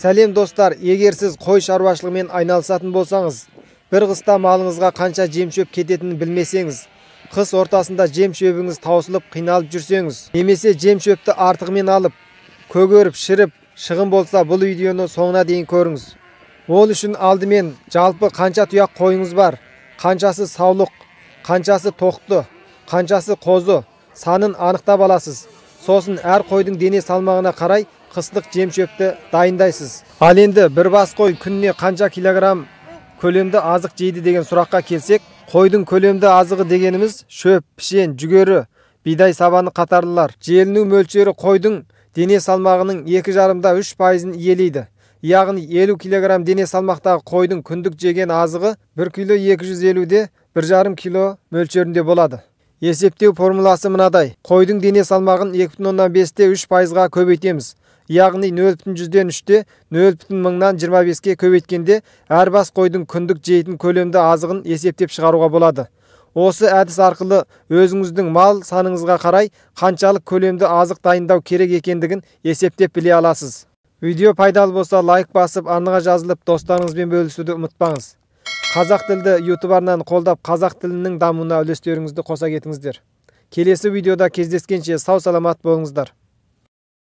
Сәлем достар, егер сіз қой шаруашылығымен айналысатын болсаңыз, бір қыста малыңызға қанша жем шөп кететінін білмесеңіз, қыс ортасында жем шөбіңіз таусылып қиналып жүрсеңіз, немесе жем шөпті артығымен алып, көгеріп, шіріп, шығын болса, бұл видеоны соңына дейін көріңіз. Ол үшін алдымен жалпы қанша тұяқ қойыңыз бар, қаншасы саулық, қаншасы тоқты, қаншасы қозы, санын анықтап аласыз. Сосын әр қойдың дене салмағына қарай қыстық жем шөпті дайындайсыз. Ал енді бір бас қой күніне қанша килограмм көлемді азық жейді деген сұраққа келсек, қойдың көлемді азығы дегеніміз шөп, пішен, жүгері, бидай сабаны қатарлылар. Желіну мөлшері қойдың дене салмағының 2,5-3%-ын иелейді. Яғни 50 килограмм дене салмақтағы қойдың күндік жеген азығы 1 кило 250-де 1,5 кило мөлшерінде болады. Есептеу формуласы мынадай: қойдың дене салмағын 2,5-те 3%-ға көбейтеміз. Яғни 0,3-те 0,25-ке көбейткенде әр бас қойдың күндік жейтін көлемді азығын есептеп шығаруға болады. Осы әдіс арқылы өзіңіздің мал саныңызға қарай қаншалық көлемді азық дайындау керек екендігін есептеп біле аласыз. Видео пайдалы болса лайк басып, арнаға жазылып, достарыңызбен бөлісуді ұмытпаңыз. Қазақ тілді YouTube арнаны қолдап, қазақ тілінің дамуына үлестеріңізді қоса кетіңіздер. Келесі видеода кездескенше сау саламат болыңыздар.